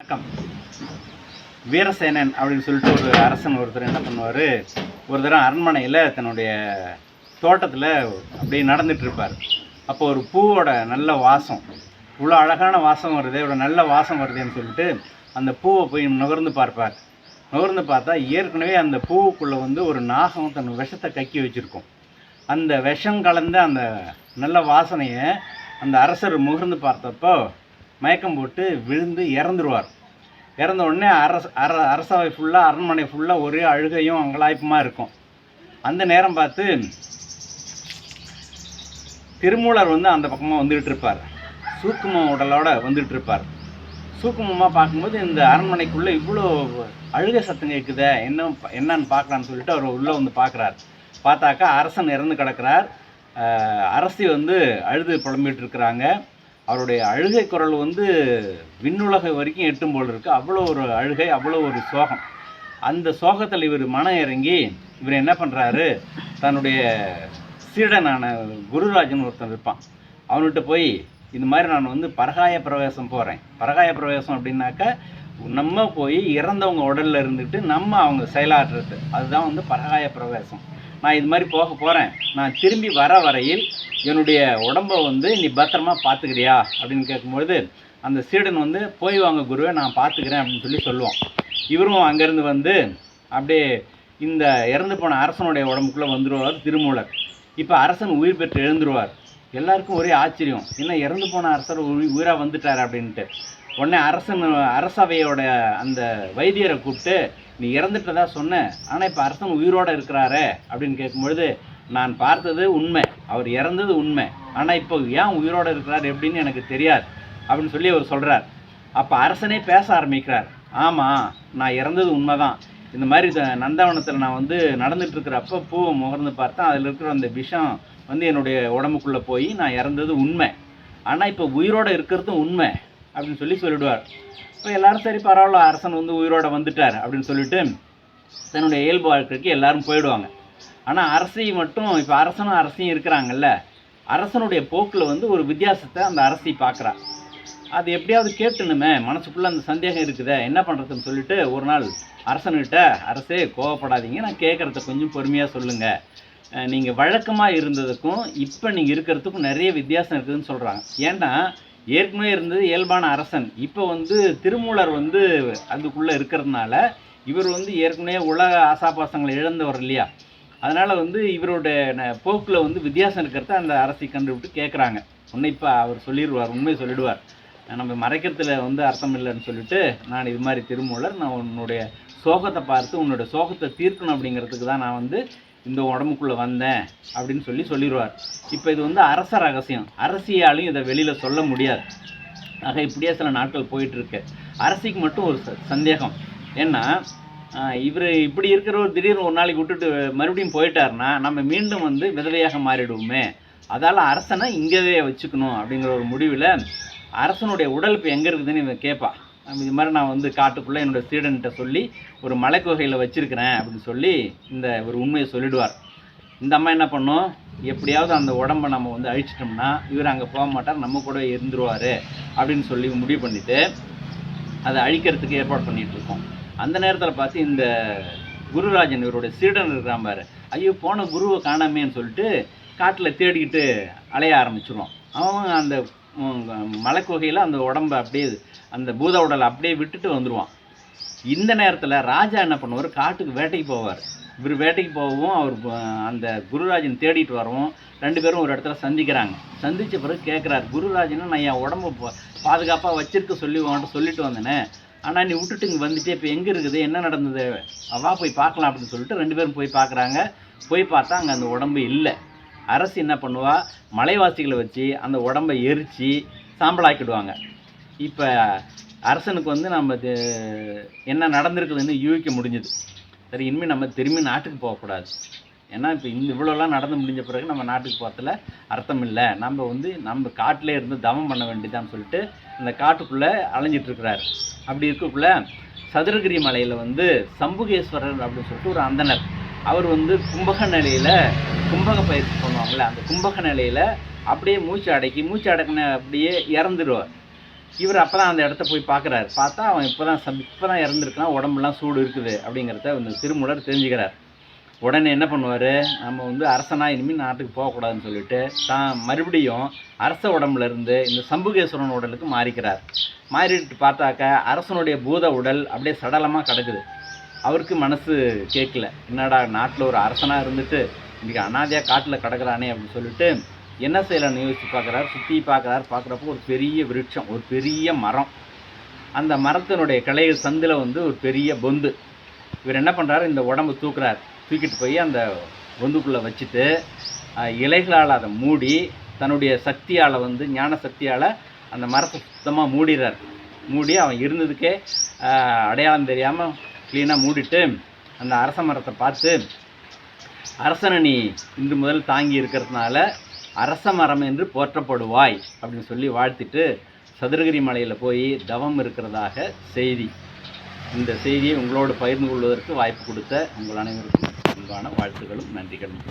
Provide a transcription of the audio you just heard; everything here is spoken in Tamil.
வணக்கம். வீரசேனன் அப்படின்னு சொல்லிட்டு ஒரு அரசன் ஒருத்தர் என்ன பண்ணுவார், ஒரு தடவை அரண்மனையில் தன்னுடைய தோட்டத்தில் அப்படியே நடந்துகிட்ருப்பார். அப்போ ஒரு பூவோட நல்ல வாசம், இவ்வளோ அழகான வாசம் வருது, இவ்வளோ நல்ல வாசம் வருதுன்னு சொல்லிட்டு அந்த பூவை போய் நுகர்ந்து பார்ப்பார். நுகர்ந்து பார்த்தா ஏற்கனவே அந்த பூவுக்குள்ளே வந்து ஒரு நாகம் தன் விஷத்தை கக்கி வச்சுருக்கும். அந்த விஷம் கலந்த அந்த நல்ல வாசனையை அந்த அரசர் முகர்ந்து பார்த்தப்போ மயக்கம் போட்டு விழுந்து இறந்துருவார். இறந்த உடனே அரசவை ஃபுல்லாக, அரண்மனை ஃபுல்லாக ஒரே அழுகையும் அங்கலாய்ப்புமாக இருக்கும். அந்த நேரம் பார்த்து திருமூலர் வந்து அந்த பக்கமாக வந்துக்கிட்டு இருப்பார். சூக்கும உடலோடு வந்துகிட்டு இருப்பார். சூக்குமமாக பார்க்கும்போது இந்த அரண்மனைக்குள்ளே இவ்வளோ அழுகை சத்தம் கேட்குதே, என்னன்னு பார்க்கலான்னு சொல்லிட்டு அவர் உள்ளே வந்து பார்க்குறார். பார்த்தாக்கா அரசன் இறந்து கிடக்கிறார். அரசி வந்து அழுது புலம்பிகிட்டு இருக்கிறாங்க. அவருடைய அழுகை குரல் வந்து விண்ணுலகை வரைக்கும் எட்டும் போல் இருக்குது. அவ்வளோ ஒரு அழுகை, அவ்வளோ ஒரு சோகம். அந்த சோகத்தில் இவர் மனம் இறங்கி இவர் என்ன பண்ணுறாரு, தன்னுடைய சீடனான குருராஜன் ஒருத்தன் இருப்பான், அவன்கிட்ட போய் இந்த மாதிரி நான் வந்து பரகாய பிரவேசம் போகிறேன். பரகாய பிரவேசம் அப்படின்னாக்கா நம்ம போய் இறந்தவங்க உடலில் இருந்துட்டு நம்ம அவங்க செயலாற்றுறது, அதுதான் வந்து பரகாய பிரவேசம். நான் இது மாதிரி போக போகிறேன், நான் திரும்பி வர வரையில் என்னுடைய உடம்பை வந்து நீ பத்திரமா பார்த்துக்கிறியா அப்படின்னு கேட்கும்பொழுது அந்த சீடன் வந்து போய் வாங்க குருவை, நான் பார்த்துக்கிறேன் அப்படின்னு சொல்லி சொல்லுவான். இவரும் அங்கேருந்து வந்து அப்படியே இந்த இறந்து போன அரசனுடைய உடம்புக்குள்ளே வந்துடுவார் திருமூலர். இப்போ அரசன் உயிர் பெற்று எழுந்துருவார். எல்லாருக்கும் ஒரே ஆச்சரியம், என்ன இறந்து போன அரசர் உயிராக வந்துட்டார் அப்படின்ட்டு. உடனே அரசவையோட அந்த வைத்தியரை கூப்பிட்டு, நீ இறந்துட்டதா சொன்னேன், ஆனால் இப்போ அரசன் உயிரோடு இருக்கிறாரே அப்படின்னு கேட்கும்பொழுது, நான் பார்த்தது உண்மை, அவர் இறந்தது உண்மை, ஆனால் இப்போ ஏன் உயிரோடு இருக்கிறார் எப்படின்னு எனக்கு தெரியாது அப்படின்னு சொல்லி அவர் சொல்கிறார். அப்போ அரசனே பேச ஆரம்பிக்கிறார். ஆமாம், நான் இறந்தது உண்மை தான். இந்த மாதிரி நந்தவனத்தில் நான் வந்து நடந்துகிட்ருக்கிறப்போ பூவை முகர்ந்து பார்த்தேன், அதில் இருக்கிற அந்த விஷம் வந்து என்னுடைய உடம்புக்குள்ளே போய் நான் இறந்தது உண்மை, ஆனால் இப்போ உயிரோடு இருக்கிறதும் உண்மை அப்படின்னு சொல்லிடுவார். இப்போ எல்லோரும் சரி பரவாயில்ல, அரசன் வந்து உயிரோடு வந்துட்டார் அப்படின்னு சொல்லிட்டு தன்னுடைய இயல்பு வாழ்க்கைக்கு எல்லோரும் போயிடுவாங்க. ஆனால் அரசி மட்டும், இப்போ அரசனும் அரசியும் இருக்கிறாங்கல்ல, அரசனுடைய போக்கில் வந்து ஒரு வித்தியாசத்தை அந்த அரசி பார்க்குறா. அது எப்படியாவது கேட்டுணுமே, மனசுக்குள்ளே அந்த சந்தேகம் இருக்குதே, என்ன பண்ணுறதுன்னு சொல்லிட்டு ஒரு நாள் அரசன்கிட்ட, அரசே கோவப்படாதீங்க, நான் கேட்குறத கொஞ்சம் பொறுமையாக சொல்லுங்கள், நீங்கள் வழக்கமாக இருந்ததுக்கும் இப்போ நீங்கள் இருக்கிறதுக்கும் நிறைய வித்தியாசம் இருக்குதுன்னு சொல்கிறாங்க. ஏன்னா ஏற்கனவே இருந்தது இயல்பான அரசன், இப்போ வந்து திருமூலர் வந்து அதுக்குள்ளே இருக்கிறதுனால இவர் வந்து ஏற்கனவே உலக ஆசாபாசங்களை இழந்தவர் இல்லையா, அதனால் வந்து இவரோட போக்கில் வந்து வித்தியாசம் இருக்கிறத அந்த அரசி கண்டுவிட்டு கேட்குறாங்க. உன்னை இப்போ அவர் சொல்லிடுவார், உண்மையை சொல்லிடுவார், நம்ம மறைக்கிறதுல வந்து அர்த்தம் இல்லைன்னு சொல்லிட்டு, நான் இது மாதிரி திருமூலர், நான் உன்னுடைய சோகத்தை பார்த்து உன்னுடைய சோகத்தை தீர்க்கணும் அப்படிங்கிறதுக்கு தான் நான் வந்து இந்த உடம்புக்குள்ளே வந்தேன் அப்படின்னு சொல்லிடுவார். இப்போ இது வந்து அரச ரகசியம், அரசியாலையும் இதை வெளியில் சொல்ல முடியாது. ஆக இப்படியே சில நாட்கள் போயிட்டுருக்கு. அரசிக்கு மட்டும் ஒரு சந்தேகம், ஏன்னா இவர் இப்படி இருக்கிறவர் திடீர்னு ஒரு நாளைக்கு விட்டுட்டு மறுபடியும் போயிட்டாருன்னா நம்ம மீண்டும் வந்து விதவையாக மாறிடுவோமே, அதால் அரசனை இங்கேவே வச்சுக்கணும் அப்படிங்கிற ஒரு முடிவில் அரசனுடைய உடல் இப்போ எங்கே இருக்குதுன்னு இவன் கேட்பா. இது மாதிரி நான் வந்து காட்டுக்குள்ளே என்னோடய சீடன்கிட்ட சொல்லி ஒரு மலைக்குகையில் வச்சுருக்கிறேன் அப்படின்னு சொல்லி இந்த ஒரு உண்மையை சொல்லிடுவார். இந்த அம்மா என்ன பண்ணும், எப்படியாவது அந்த உடம்பை நம்ம வந்து அழிச்சிட்டோம்னா இவர் அங்கே போக மாட்டார், நம்ம கூட இருந்துருவார் அப்படின்னு சொல்லி முடிவு பண்ணிவிட்டு அதை அழிக்கிறதுக்கு ஏற்பாடு பண்ணிகிட்ருக்கோம். அந்த நேரத்தில் பார்த்து இந்த குருராஜன் இவருடைய சீடன் இருக்கிறான் பாரு, ஐயோ போன குருவை காணாமேன்னு சொல்லிட்டு காட்டில் தேடிக்கிட்டு அலைய ஆரம்பிச்சிடுவான். அவன் அந்த மலைக்குகையில் அந்த உடம்பை அப்படியே, அந்த பூத உடலை அப்படியே விட்டுட்டு வந்துடுவான். இந்த நேரத்தில் ராஜா என்ன பண்ணுவார், காட்டுக்கு வேட்டைக்கு போவார். இவர் வேட்டைக்கு போகவும் அவர் அந்த குருராஜன் தேடிட்டு வரவும் ரெண்டு பேரும் ஒரு இடத்துல சந்திக்கிறாங்க. சந்தித்த பிறகு கேட்குறாரு, குருராஜனை நான் என் உடம்பை பாதுகாப்பாக வச்சிருக்க சொல்லிட்டு வந்தேனே, ஆனால் நீ விட்டுட்டு இங்கே வந்துட்டு இப்போ எங்கே இருக்குது, என்ன நடந்தது, அவா போய் பார்க்கலாம் அப்படின்னு சொல்லிட்டு ரெண்டு பேரும் போய் பார்க்குறாங்க. போய் பார்த்தா அங்கே அந்த உடம்பு இல்லை. அரசு என்ன பண்ணுவா, மலைவாசிகளை வச்சு அந்த உடம்பை எரித்து சாம்பலாக்கிடுவாங்க. இப்போ அரசனுக்கு வந்து நம்ம என்ன நடந்திருக்குதுன்னு யூகிக்க முடிஞ்சுது. சரி, இனிமேல் நம்ம திரும்பி நாட்டுக்கு போகக்கூடாது, ஏன்னா இப்போ இவ்வளோலாம் நடந்து முடிஞ்ச பிறகு நம்ம நாட்டுக்கு போகிறதுல அர்த்தம் இல்லை, நம்ம வந்து நம்ம காட்டிலே இருந்து தவம் பண்ண வேண்டியதான்னு சொல்லிட்டு அந்த காட்டுக்குள்ளே அலைஞ்சிட்ருக்கிறார். அப்படி இருக்கக்குள்ள சதுரகிரி மலையில் வந்து சம்புகேஸ்வரர் அப்படின்னு சொல்லிட்டு ஒரு அந்தனர், அவர் வந்து கும்பக நிலையில் கும்பக பயிற்சி பண்ணுவாங்கள்ல, அந்த கும்பக நிலையில் அப்படியே மூச்சு அடக்கின அப்படியே இறந்துடுவார். இவர் அப்போ தான் அந்த இடத்த போய் பார்க்குறாரு. பார்த்தா அவன் இப்போ தான் இறந்துருக்கான், உடம்புலாம் சூடு இருக்குது அப்படிங்கிறத இந்த திருமூலர் தெரிஞ்சுக்கிறார். உடனே என்ன பண்ணுவார், நம்ம வந்து அரசனாக இனிமேல் நாட்டுக்கு போகக்கூடாதுன்னு சொல்லிட்டு தான் மறுபடியும் அரச உடம்புல இருந்து இந்த சம்புகேஸ்வரன் உடலுக்கு மாறிக்கிறார். மாறிட்டு பார்த்தாக்க அரசனுடைய பூத உடல் அப்படியே சடலமாக கிடக்குது. அவருக்கு மனசு கேட்கல, என்னடா நாட்டில் ஒரு அரசனாக இருந்துட்டு இன்றைக்கி அனாதையாக காட்டில் கிடக்குறானே அப்படின்னு சொல்லிட்டு என்ன செய்யலாம்னு யோசித்து பார்க்குறாரு. சுற்றி பார்க்குறப்போ ஒரு பெரிய விருட்சம், ஒரு பெரிய மரம். அந்த மரத்தினுடைய கிளைகள் சந்தில் வந்து ஒரு பெரிய பொந்து. இவர் என்ன பண்ணுறாரு, இந்த உடம்பு தூக்கிட்டு போய் அந்த பொந்துக்குள்ளே வச்சுட்டு இலைகளால் அதை மூடி தன்னுடைய சக்தியால் வந்து ஞான சக்தியால் அந்த மரத்தை சுத்தமாக மூடிறார். மூடி அவன் இருந்ததுக்கே அடையாளம் தெரியாமல் க்ளீனாக மூடிட்டு அந்த அரச மரத்தை பார்த்து, அரசனை நீ இன்று முதல் தாங்கி இருக்கிறதுனால அரச மரம் என்று போற்றப்படுவாய் அப்படின்னு சொல்லி வாழ்த்திட்டு சதுரகிரி மலையில் போய் தவம் இருக்கிறதாக செய்தி. இந்த செய்தியை உங்களோடு பகிர்ந்து கொள்வதற்கு வாய்ப்பு கொடுத்த உங்கள் அனைவருக்கும் அன்பான வாழ்த்துக்களும் நன்றிகளும்.